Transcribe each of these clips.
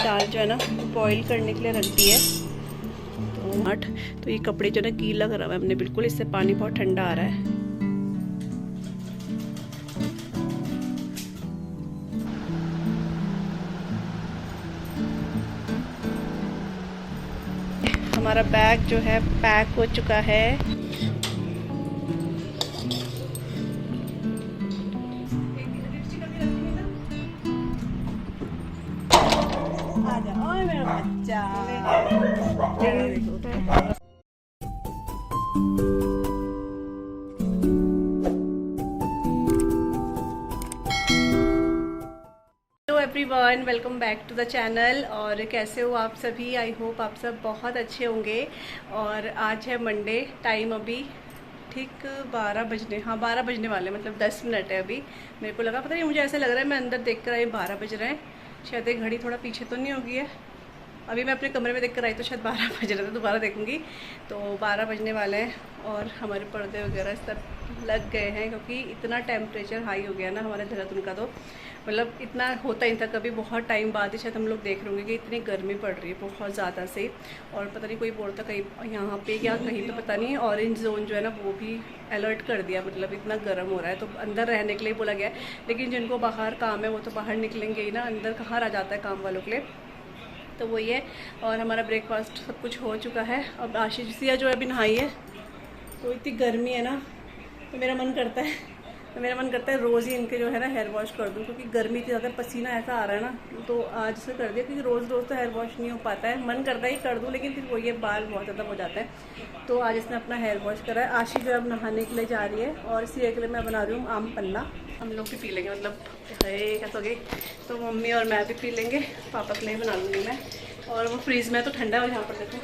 दाल जो है ना बॉईल करने के लिए रख दी है। तो ये कपड़े जो है ना गीला करा हुआ है हमने बिल्कुल, इससे पानी बहुत ठंडा आ रहा है। हमारा बैग जो है पैक हो चुका है। मेरा बच्चा hello everyone, welcome back to the channel. और कैसे हो आप सभी? आई होप आप सब बहुत अच्छे होंगे। और आज है मंडे, टाइम अभी ठीक 12 बजने, हाँ 12 बजने वाले, मतलब 10 मिनट है अभी। मेरे को लगा, पता नहीं मुझे ऐसा लग रहा है, मैं अंदर देख कर आई 12 बज रहे हैं। शायद एक घड़ी थोड़ा पीछे तो नहीं हो गई है। अभी मैं अपने कमरे में देख कर आई तो शायद 12 बज रहे थे, दोबारा देखूंगी तो 12 बजने वाले हैं। और हमारे पर्दे वगैरह सब लग गए हैं क्योंकि इतना टेम्परेचर हाई हो गया ना हमारे देहरादून का। तो मतलब इतना होता ही था, कभी बहुत टाइम बाद ही शायद हम लोग देख रहे होंगे कि इतनी गर्मी पड़ रही है बहुत ज़्यादा से। और पता नहीं कोई बोलता कहीं यहाँ पे या कहीं पे पता नहीं, ऑरेंज जोन जो है ना वो भी अलर्ट कर दिया, मतलब इतना गर्म हो रहा है। तो अंदर रहने के लिए बोला गया है, लेकिन जिनको बाहर काम है वो तो बाहर निकलेंगे ही ना, अंदर कहाँ रह जाता है काम वालों के लिए। तो वही है। और हमारा ब्रेकफास्ट सब कुछ हो चुका है। अब आशीष सिया जो है अभी नहाई है। तो इतनी गर्मी है ना, तो मेरा मन करता है रोज़ ही इनके जो है ना हेयर वॉश कर दूँ, क्योंकि गर्मी इतनी ज़्यादा, पसीना ऐसा आ रहा है ना। तो आज से कर दिया, क्योंकि रोज़ रोज़ तो हेयर वॉश नहीं हो पाता है। मन करता है ही कर दूँ, लेकिन फिर वही है, बाल बहुत ज़्यादा हो जाता है। तो आज इसने अपना हेयर वॉश करा है। आशीष जो है अब नहाने के लिए जा रही है। और सिया के लिए मैं बना रही हूँ आम पन्ना। हम लोग भी पी लेंगे, मतलब कैसा हो गई तो मम्मी और मैं भी पी लेंगे। पापा के लिए बना लूँगी मैं। और वो फ्रीज़ में तो ठंडा है। यहाँ पर देखो,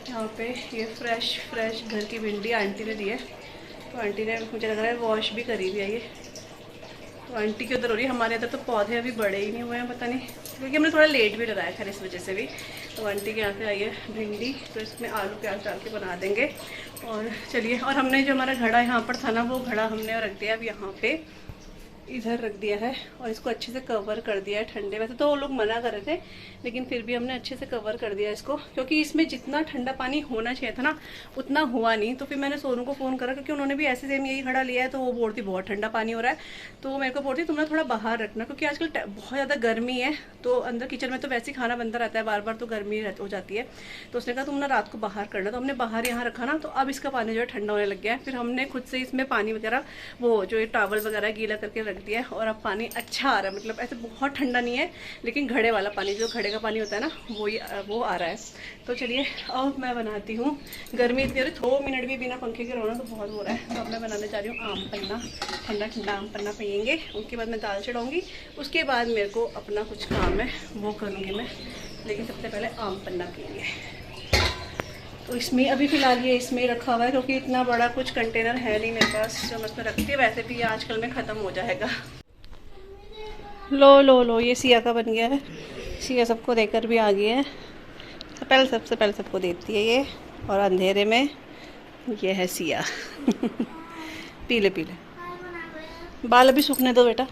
यहाँ पे ये फ्रेश घर की भिंडी आंटी ने दी है। तो आंटी ने, मुझे लग रहा है वॉश भी करी हुई है ये। तो आंटी की उधर हो रही है। हमारे इधर तो पौधे अभी बड़े ही नहीं हुए हैं, पता नहीं, क्योंकि हमने थोड़ा लेट भी लगाया खैर इस वजह से भी। तो आंटी के यहाँ से आई है भिंडी, तो इसमें आलू प्याज डाल के बना देंगे। और चलिए, और हमने जो हमारा घड़ा यहाँ पर था ना, वो घड़ा हमने रख दिया अब यहाँ पे, इधर रख दिया है। और इसको अच्छे से कवर कर दिया है ठंडे। वैसे तो वो लोग मना कर रहे थे, लेकिन फिर भी हमने अच्छे से कवर कर दिया इसको, क्योंकि इसमें जितना ठंडा पानी होना चाहिए था ना उतना हुआ नहीं। तो फिर मैंने सोनू को फ़ोन करा, क्योंकि उन्होंने भी ऐसे सेम यही खड़ा लिया है। तो वो बोलती बहुत ठंडा पानी हो रहा है। तो मेरे को बोलती तुम ना थोड़ा बाहर रखना, क्योंकि आजकल बहुत ज़्यादा गर्मी है। तो अंदर किचन में तो वैसे ही खाना बनता रहता है बार बार, तो गर्मी हो जाती है। तो उसने कहा तुम ना रात को बाहर करना। तो हमने बाहर यहाँ रखा ना, तो अब इसका पानी जो है ठंडा होने लग गया है। फिर हमने खुद से इसमें पानी वगैरह, वो जो टॉवल वगैरह गीला करके रख दिया है। और अब पानी अच्छा आ रहा है, मतलब ऐसे बहुत ठंडा नहीं है, लेकिन घड़े वाला पानी, जो घड़े का पानी होता है ना, वो आ रहा है। तो चलिए अब मैं बनाती हूँ। गर्मी इतनी हो रही, 2 मिनट भी बिना पंखे के रहो ना तो बहुत हो रहा है। तो अब मैं बनाने जा रही हूँ आम पन्ना। ठंडा ठंडा आम पन्ना पियेंगे, उसके बाद मैं दाल चढ़ाऊँगी। उसके बाद मेरे को अपना कुछ काम है वो करूँगी मैं, लेकिन सबसे पहले आम पन्ना पियेंगे। तो इसमें अभी फ़िलहाल ये इसमें रखा हुआ है, क्योंकि इतना बड़ा कुछ कंटेनर है नहीं मेरे पास जो मैं इसमें रखती है। वैसे भी आजकल में ख़त्म हो जाएगा। लो, ये सिया का बन गया है। सिया सबको देकर भी आ गई है। सबसे पहले सबको देती है ये। और अंधेरे में ये है सिया। पीले बाल अभी सूखने दो बेटा।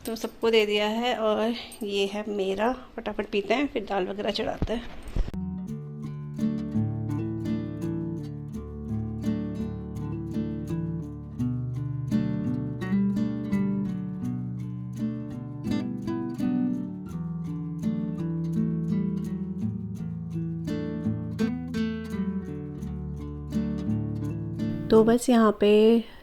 तो सबको दे दिया है। और ये है मेरा, फटाफट पीते हैं फिर दाल वगैरह चढ़ाते हैं। तो बस यहाँ पे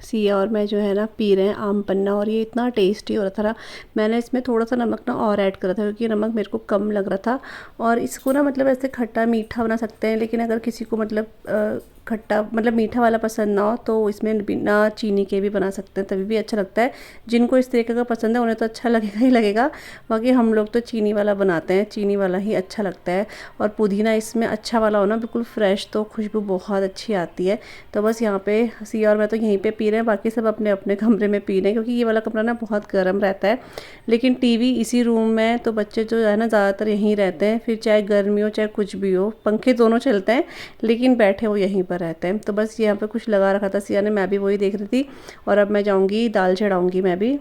सिया और मैं जो है ना पी रहे हैं आम पन्ना। और ये इतना टेस्टी हो रहा था ना, मैंने इसमें थोड़ा सा नमक ना और ऐड करा था, क्योंकि नमक मेरे को कम लग रहा था। और इसको ना मतलब ऐसे खट्टा मीठा बना सकते हैं, लेकिन अगर किसी को मतलब खट्टा मतलब मीठा वाला पसंद ना हो तो इसमें बिना चीनी के भी बना सकते हैं, तभी भी अच्छा लगता है। जिनको इस तरीके का पसंद है उन्हें तो अच्छा लगेगा ही लगेगा। बाकी हम लोग तो चीनी वाला बनाते हैं, चीनी वाला ही अच्छा लगता है। और पुदीना इसमें अच्छा वाला हो ना, बिल्कुल फ्रेश, तो खुशबू बहुत अच्छी आती है। तो बस यहाँ पे सिया और मैं तो यहीं पे पी रहे हैं, बाकी सब अपने अपने कमरे में पी रहे हैं, क्योंकि ये वाला कमरा ना बहुत गर्म रहता है। लेकिन टीवी इसी रूम में, तो बच्चे जो है ना ज़्यादातर यहीं रहते हैं। फिर चाहे गर्मी हो चाहे कुछ भी हो, पंखे दोनों चलते हैं, लेकिन बैठे वो यहीं पर रहते हैं। तो बस यहाँ पे कुछ लगा रखा था सिया ने, मैं भी वही देख रही थी। और अब मैं जाऊँगी दाल चढ़ाऊँगी मैं भी।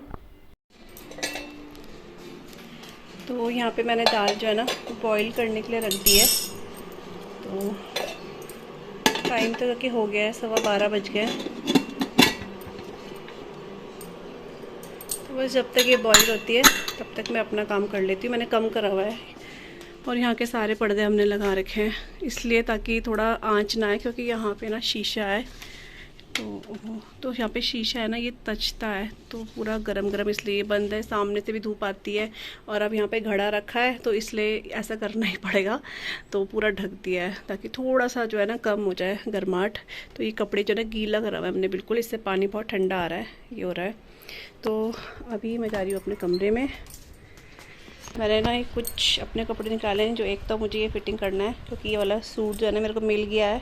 तो यहाँ पे मैंने दाल जो है ना बॉईल करने के लिए रख दी है। तो टाइम तो कि हो गया है, 12:15 बज गए। तो बस जब तक ये बॉईल होती है तब तक मैं अपना काम कर लेती हूँ। मैंने कम करा हुआ है और यहाँ के सारे पर्दे हमने लगा रखे हैं इसलिए ताकि थोड़ा आंच ना आए, क्योंकि यहाँ पे ना शीशा है। तो यहाँ पे शीशा है ना, ये तचता है तो पूरा गरम गरम इसलिए बंद है। सामने से भी धूप आती है और अब यहाँ पे घड़ा रखा है तो इसलिए ऐसा करना ही पड़ेगा। तो पूरा ढक दिया है ताकि थोड़ा सा जो है ना कम हो जाए गर्माहट। तो ये कपड़े जो है ना गीला करा हुआ है हमने बिल्कुल, इससे पानी बहुत ठंडा आ रहा है, ये हो रहा है। तो अभी मैं जा रही हूँ अपने कमरे में। मैंने ना कुछ अपने कपड़े निकाले हैं, जो एक तो मुझे ये फ़िटिंग करना है क्योंकि ये वाला सूट जो है ना मेरे को मिल गया है,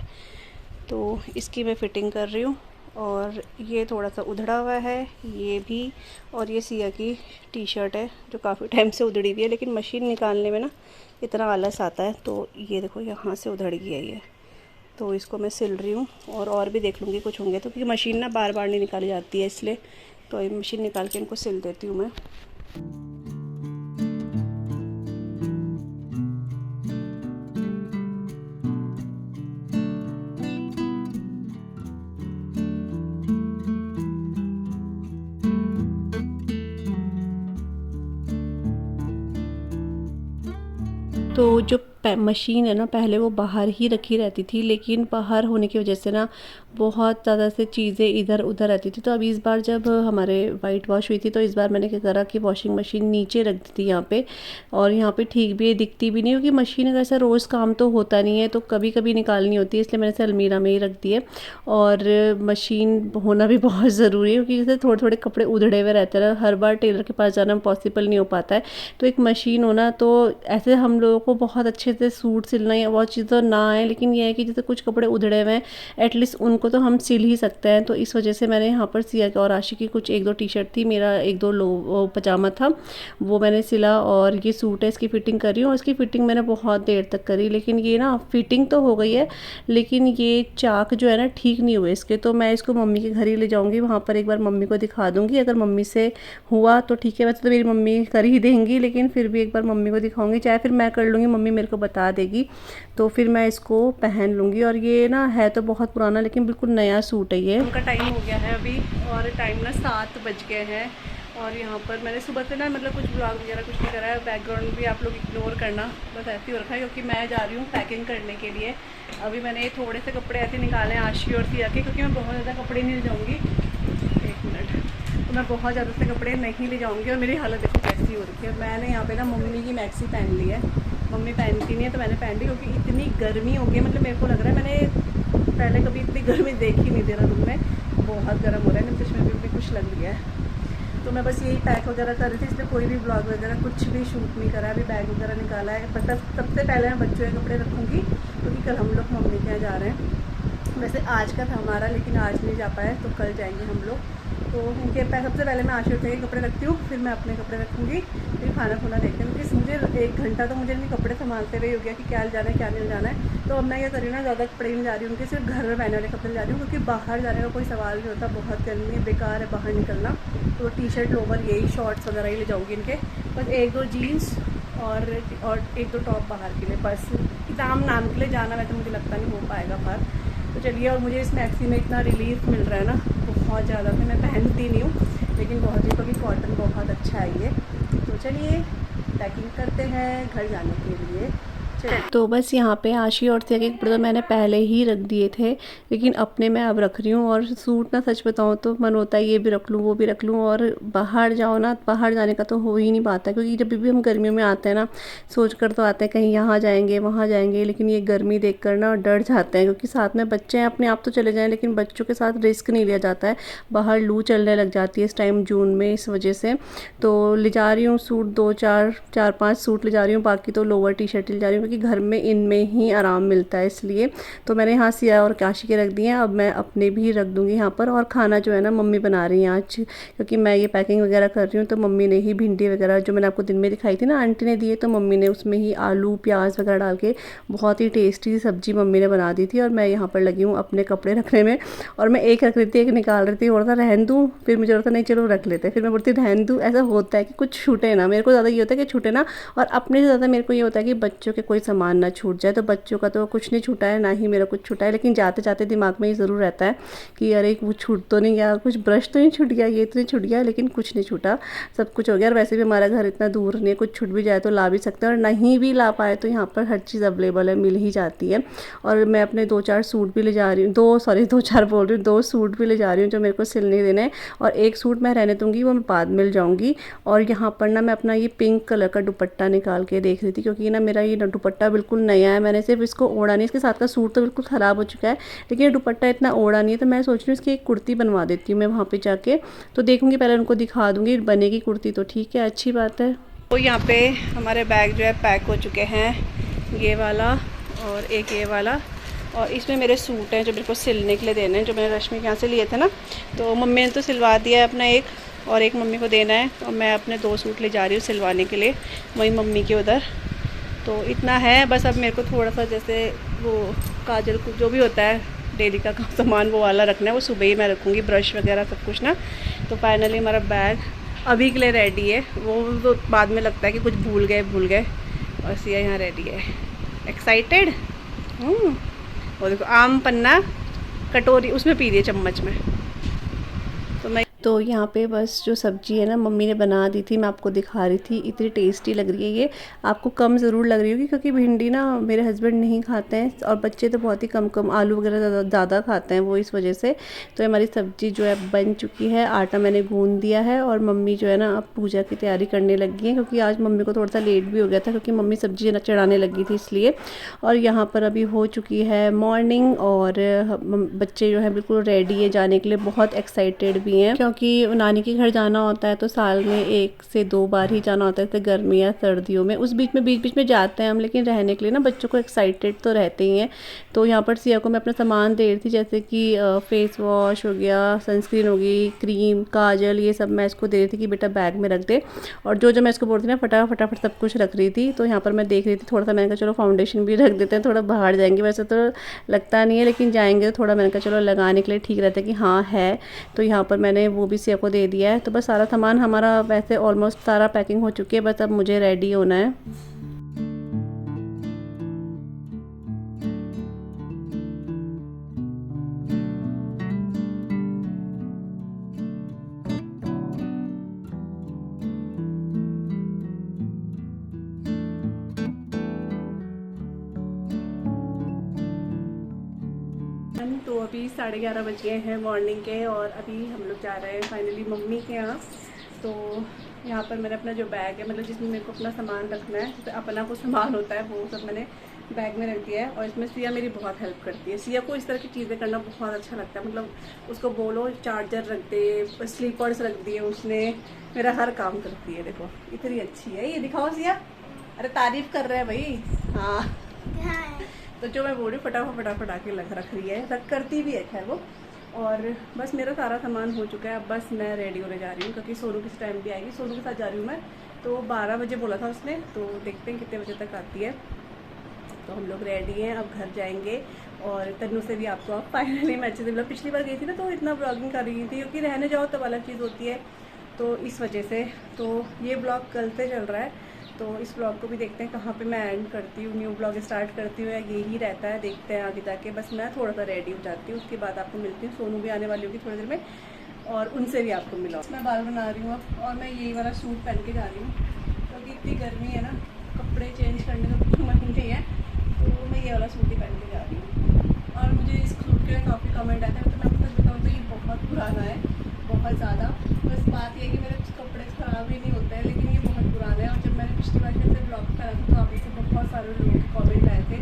तो इसकी मैं फ़िटिंग कर रही हूँ। और ये थोड़ा सा उधड़ा हुआ है ये भी, और ये सिया की टी शर्ट है जो काफ़ी टाइम से उधड़ी हुई है, लेकिन मशीन निकालने में ना इतना आलस आता है। तो ये देखो यहाँ से उधड़ गई है ये, तो इसको मैं सिल रही हूँ। और भी देख लूँगी कुछ होंगे तो, क्योंकि मशीन ना बार बार नहीं निकाली जाती है इसलिए, तो ये मशीन निकाल के इनको सिल देती हूँ मैं। तो जो मशीन है ना पहले वो बाहर ही रखी रहती थी, लेकिन बाहर होने की वजह से ना बहुत ज़्यादा से चीज़ें इधर उधर रहती थी। तो अभी इस बार जब हमारे वाइट वॉश हुई थी तो इस बार मैंने क्या करा कि वॉशिंग मशीन नीचे रख दी थी यहाँ पे। और यहाँ पे ठीक भी है, दिखती भी नहीं, क्योंकि मशीन अगर ऐसा रोज़ काम तो होता नहीं है तो कभी कभी निकालनी होती है, इसलिए मैंने इसे अलमीरा में ही रख दी है। और मशीन होना भी बहुत ज़रूरी है, क्योंकि जैसे थोड़े थोड़े कपड़े उधड़े हुए रहते हैं, हर बार टेलर के पास जाना पॉसिबल नहीं हो पाता है। तो एक मशीन होना, तो ऐसे हम लोगों को बहुत अच्छे से सूट सिलना या बहुत चीज़ तो ना आए, लेकिन यह है कि जैसे कुछ कपड़े उधड़े हुए हैं एटलीस्ट उनको तो हम सिल ही सकते हैं। तो इस वजह से मैंने यहाँ पर सिया और आशी की कुछ 1-2 टी शर्ट थी, मेरा 1-2 लो पजामा था, वो मैंने सिला। और ये सूट है, इसकी फ़िटिंग कर रही हूँ। और इसकी फ़िटिंग मैंने बहुत देर तक करी, लेकिन ये ना फ़िटिंग तो हो गई है लेकिन ये चाक जो है ना ठीक नहीं हुए इसके। तो मैं इसको मम्मी के घर ही ले जाऊँगी, वहाँ पर एक बार मम्मी को दिखा दूँगी। अगर मम्मी से हुआ तो ठीक है, वैसे तो मेरी मम्मी कर ही देंगी, लेकिन फिर भी एक बार मम्मी को दिखाऊँगी, चाहे फिर मैं कर लूँगी, मम्मी मेरे को बता देगी तो फिर मैं इसको पहन लूँगी। और ये ना है तो बहुत पुराना लेकिन बिल्कुल नया सूट है ये। उनका टाइम हो गया है अभी, और टाइम ना 7 बज गए हैं। और यहाँ पर मैंने सुबह से ना मतलब कुछ ब्लॉग वगैरह कुछ नहीं करा है, बैकग्राउंड भी आप लोग इग्नोर करना, बस ऐसे ही हो रखा है क्योंकि मैं जा रही हूँ पैकिंग करने के लिए। अभी मैंने थोड़े से कपड़े ऐसे निकाले हैं आशी और सिया के, क्योंकि मैं बहुत ज़्यादा कपड़े नहीं ले जाऊँगी। 1 मिनट, तो मैं बहुत ज़्यादा से कपड़े नहीं ले जाऊँगी। और मेरी हालत देखो कैसी हो रखी है। मैंने यहाँ पे ना मम्मी की मैक्सी पहन ली है, मम्मी पहनती नहीं है तो मैंने पहन ली, क्योंकि इतनी गर्मी हो गई है। मतलब मेरे को लग रहा है मैंने पहले कभी इतनी गर्मी देखी नहीं देहरादून में, बहुत गर्म हो रहा है, नीतीश में भी कुछ लग गया है। तो मैं बस यही पैक वगैरह कर रही थी, इसलिए कोई भी ब्लॉग वगैरह कुछ भी शूट नहीं करा है। अभी बैग वगैरह निकाला है, बस सबसे पहले मैं बच्चों के कपड़े रखूँगी क्योंकि कल हम लोग मम्मी के यहाँ जा रहे हैं। वैसे आज का था हमारा, लेकिन आज नहीं जा पाए तो कल जाएंगे हम लोग। तो उनके सबसे पहले मैं आशीर्वाद के कपड़े रखती हूँ, फिर मैं अपने कपड़े रखूँगी, फिर खाना खुना देखते हैं। क्योंकि मुझे 1 घंटा तो मुझे इनके कपड़े संभालते हुए हो गया कि क्या जाना है क्या नहीं जाना है। तो अब मैं क्या कर रही हूँ ना, ज़्यादा कपड़े नहीं जा रही हूँ उनके, सिर्फ घर में पहने वाले कपड़े जा रही हूँ, क्योंकि बाहर जाने का कोई सवाल नहीं होता, बहुत गर्मी है, बेकार है बाहर निकलना। तो टी शर्ट लोवर यही शॉर्ट्स वगैरह ही ले जाऊँगी इनके, बस 1-2 जीन्स और 1-2 टॉप बाहर के लिए, बस एग्ज़ाम नाम के लिए जाना वैसे मुझे लगता नहीं हो पाएगा बाहर। तो चलिए, और मुझे इस मैक्सी में इतना रिलीफ मिल रहा है ना बहुत ज़्यादा, तो मैं पहनती नहीं हूँ लेकिन बहुत ही, क्योंकि कॉटन बहुत अच्छा है ये। तो चलिए पैकिंग करते हैं घर जाने के लिए। तो बस यहाँ पे आशी और सिया के कपड़े तो मैंने पहले ही रख दिए थे, लेकिन अपने मैं अब रख रही हूँ। और सूट ना सच बताऊँ तो मन होता है ये भी रख लूँ वो भी रख लूँ, और बाहर जाओ ना, बाहर जाने का तो हो ही नहीं पाता, क्योंकि जब भी हम गर्मियों में आते हैं ना सोच कर तो आते हैं कहीं यहाँ जाएंगे वहाँ जाएंगे, लेकिन ये गर्मी देख कर ना डर जाते हैं, क्योंकि साथ में बच्चे हैं, अपने आप तो चले जाएँ लेकिन बच्चों के साथ रिस्क नहीं लिया जाता है। बाहर लू चलने लग जाती है इस टाइम जून में, इस वजह से। तो ले जा रही हूँ सूट 2-4-5 सूट ले जा रही हूँ, बाकी तो लोअर टी शर्ट ले जा रही हूँ, क्योंकि घर में इनमें ही आराम मिलता है, इसलिए तो मैंने यहाँ सिया और काशी के रख दिए हैं। अब मैं अपने भी रख दूँगी यहाँ पर। और खाना जो है ना मम्मी बना रही हैं आज, क्योंकि मैं ये पैकिंग वगैरह कर रही हूँ, तो मम्मी ने ही भिंडी वगैरह जो मैंने आपको दिन में दिखाई थी ना आंटी ने दिए, तो मम्मी ने उसमें ही आलू प्याज वगैरह डाल के बहुत ही टेस्टी सब्जी मम्मी ने बना दी थी। और मैं यहाँ पर लगी हूँ अपने कपड़े रखने में, और मैं एक रख रही थी, एक निकाल रही थी, और था रहन दूँ, फिर मुझे लगता नहीं चलो रख लेते, फिर मैं बोलती रहन दूँ। ऐसा होता है कि कुछ छूटे ना, मेरे को ज़्यादा ये होता है कि छूटे ना, और अपने से ज़्यादा मेरे को ये होता है कि बच्चों के कोई सामान ना छूट जाए। तो बच्चों का तो कुछ नहीं छूटा है, ना ही मेरा कुछ छूटा है, लेकिन जाते जाते दिमाग में ये ज़रूर रहता है कि अरे वो छूट तो नहीं गया, कुछ ब्रश तो नहीं छूट गया, ये तो नहीं छूट गया, लेकिन कुछ नहीं छूटा, सब कुछ हो गया। और वैसे भी हमारा घर इतना दूर नहीं है, कुछ छूट भी जाए तो ला भी सकते हैं, और नहीं भी ला पाए तो यहाँ पर हर चीज़ अवेलेबल है, मिल ही जाती है। और मैं अपने 2-4 सूट भी ले जा रही हूँ, 2-4 बोल रही हूँ, 2 सूट भी ले जा रही हूँ जो मेरे को सिलने देने हैं, और एक सूट मैं रहने दूँगी, वो मैं बाद में जाऊँगी। और यहाँ पर ना मैं अपना ये पिंक कलर का दुपट्टा निकाल के देख रही थी, क्योंकि ना मेरा ये दुपट्टा बिल्कुल नया है, मैंने सिर्फ इसको ओढ़ा नहीं, इसके साथ का सूट तो बिल्कुल ख़राब हो चुका है, लेकिन ये दुपट्टा इतना ओढ़ा नहीं है, तो मैं सोच रही हूँ इसकी एक कुर्ती बनवा देती हूँ मैं वहाँ पे जाके। तो देखूँगी, पहले उनको दिखा दूँगी, बनेगी कुर्ती तो ठीक है, अच्छी बात है। तो यहाँ पे हमारे बैग जो है पैक हो चुके हैं, ये वाला और एक ये वाला, और इसमें मेरे सूट हैं जो मेरे को सिलने के लिए देने हैं, जो मैंने रश्मि के यहाँ से लिए थे ना, तो मम्मी ने तो सिलवा दिया है अपना एक, और एक मम्मी को देना है, और मैं अपने 2 सूट ले जा रही हूँ सिलवाने के लिए वही मम्मी के उधर। तो इतना है बस। अब मेरे को थोड़ा सा जैसे वो काजल को जो भी होता है डेली का सामान वो वाला रखना है, वो सुबह ही मैं रखूँगी, ब्रश वगैरह सब कुछ ना। तो फाइनली हमारा बैग अभी के लिए रेडी है, वो तो बाद में लगता है कि कुछ भूल गए, और सिया यहाँ रेडी है, एक्साइटेड। वो देखो आम पन्ना कटोरी उसमें पी रही है चम्मच में। तो यहाँ पे बस जो सब्ज़ी है ना मम्मी ने बना दी थी, मैं आपको दिखा रही थी, इतनी टेस्टी लग रही है। ये आपको कम ज़रूर लग रही होगी, क्योंकि भिंडी ना मेरे हस्बैंड नहीं खाते हैं, और बच्चे तो बहुत ही कम आलू वगैरह ज़्यादा खाते हैं, वो इस वजह से। तो हमारी सब्ज़ी जो है बन चुकी है, आटा मैंने गूँध दिया है, और मम्मी जो है ना अब पूजा की तैयारी करने लगी है, क्योंकि आज मम्मी को थोड़ा सा लेट भी हो गया था, क्योंकि मम्मी सब्ज़ी चढ़ाने लगी थी इसलिए। और यहाँ पर अभी हो चुकी है मॉर्निंग, और बच्चे जो है बिल्कुल रेडी है जाने के लिए, बहुत एक्साइटेड भी हैं, क्योंकि नानी के घर जाना होता है तो साल में 1 से 2 बार ही जाना होता है, जैसे गर्मी या सर्दियों में। उस बीच में जाते हैं हम, लेकिन रहने के लिए ना बच्चों को एक्साइटेड तो रहते ही हैं। तो यहाँ पर सिया को मैं अपना सामान दे रही थी, जैसे कि फेस वॉश हो गया, सनस्क्रीन होगी, क्रीम, काजल, ये सब मैं इसको दे रही थी कि बेटा बैग में रख दे। और जो मैं इसको बोल रही थी ना फटाफट सब कुछ रख रही थी। तो यहाँ पर मैं देख रही थी थोड़ा सा, मैंने कहा चलो फाउंडेशन भी रख देते हैं, थोड़ा बाहर जाएंगे, वैसे तो लगता नहीं है, लेकिन जाएंगे तो थोड़ा मैंने कहा चलो लगाने के लिए ठीक रहता है कि हाँ है। तो यहाँ पर मैंने वो भी सिया को दे दिया है। तो बस सारा सामान हमारा वैसे ऑलमोस्ट सारा पैकिंग हो चुकी है, बस अब मुझे रेडी होना है। तो अभी 11:30 बज गए हैं मॉर्निंग के, और अभी हम लोग जा रहे हैं फाइनली मम्मी के यहाँ। तो यहाँ पर मैंने अपना जो बैग है, मतलब जिसमें मेरे को अपना सामान रखना है, तो अपना कुछ सामान होता है वो सब मैंने बैग में रख दिया है। और इसमें सिया मेरी बहुत हेल्प करती है, सिया को इस तरह की चीज़ें करना बहुत अच्छा लगता है, मतलब उसको बोलो चार्जर रख दे, स्लीपर्स रख दिए उसने, मेरा हर काम करती है। देखो इतनी अच्छी है ये, दिखाओ सिया, अरे तारीफ़ कर रहे हैं भाई। हाँ तो जो मैं बोल रही हूँ फटाफट आके रख रही है, रख करती भी है खैर वो। और बस मेरा सारा सामान हो चुका है, अब बस मैं रेडी होने जा रही हूँ, क्योंकि सोनू किस टाइम भी आएगी, सोनू के साथ जा रही हूँ मैं। तो 12 बजे बोला था उसने, तो देखते हैं कितने बजे तक आती है। तो हम लोग रेडी हैं, अब घर जाएंगे। और तन्नू से भी आपको अब फाइनली मैं अच्छे से, मतलब पिछली बार गई थी ना तो इतना ब्लॉगिंग कर रही थी, क्योंकि रहने जाओ तब अलग चीज़ होती है, तो इस वजह से। तो ये ब्लॉग कल से चल रहा है, तो इस ब्लॉग को भी देखते हैं कहाँ पे मैं एंड करती हूँ, न्यू ब्लॉग स्टार्ट करती हूँ, या यही रहता है, देखते हैं आगे जाके। बस मैं थोड़ा सा रेडी हो जाती हूँ, उसके बाद आपको मिलती हूँ। सोनू भी आने वाली होगी थोड़ी देर में, और उनसे भी आपको मिला। मैं बाल बना रही हूँ अब, और मैं यही वाला सूट पहन के जा रही हूँ, क्योंकि इतनी गर्मी है ना, कपड़े चेंज करने का कुछ मन नहीं है, तो मैं ये वाला सूट ही पहन के जा रही हूँ। और मुझे इस सूट के काफ़ी कमेंट आते हैं, तो मैं आपको बताऊँ तो ये बहुत पुराना है, बहुत ज़्यादा। बस बात ये है कि मेरे कपड़े ख़राब ही नहीं होते हैं, लेकिन ये बहुत पुराना है। और जब मैंने पिछली बार से ब्लॉग करा था, तो आप से बहुत सारे लोगों के कमेंट आए थे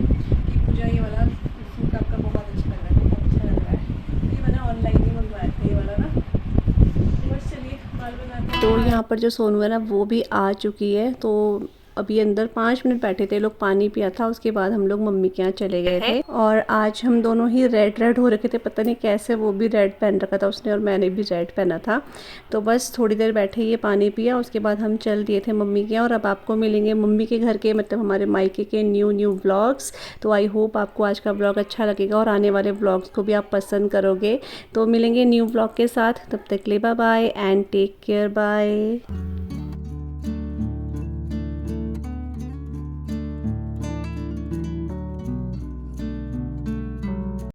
कि पूजा ये वाला सूट आपका बहुत अच्छा लग रहा है, बहुत अच्छा लग रहा है। तो ये मैंने ऑनलाइन ही मंगवाया था ये वाला ना। बस चलिए बाल बनाते हैं। तो यहाँ पर जो सोनू है ना वो भी आ चुकी है, तो अभी अंदर 5 मिनट बैठे थे लोग, पानी पिया था, उसके बाद हम लोग मम्मी के यहाँ चले गए थे। और आज हम दोनों ही रेड हो रखे थे, पता नहीं कैसे, वो भी रेड पहन रखा था उसने और मैंने भी रेड पहना था। तो बस थोड़ी देर बैठे, ये पानी पिया, उसके बाद हम चल दिए थे मम्मी के यहाँ। और अब आपको मिलेंगे मम्मी के घर के, मतलब हमारे मायके के न्यू व्लॉग्स। तो आई होप आपको आज का व्लॉग अच्छा लगेगा और आने वाले व्लॉग्स को भी आप पसंद करोगे। तो मिलेंगे न्यू व्लॉग के साथ, तब तक के लिए bye bye and take care, bye.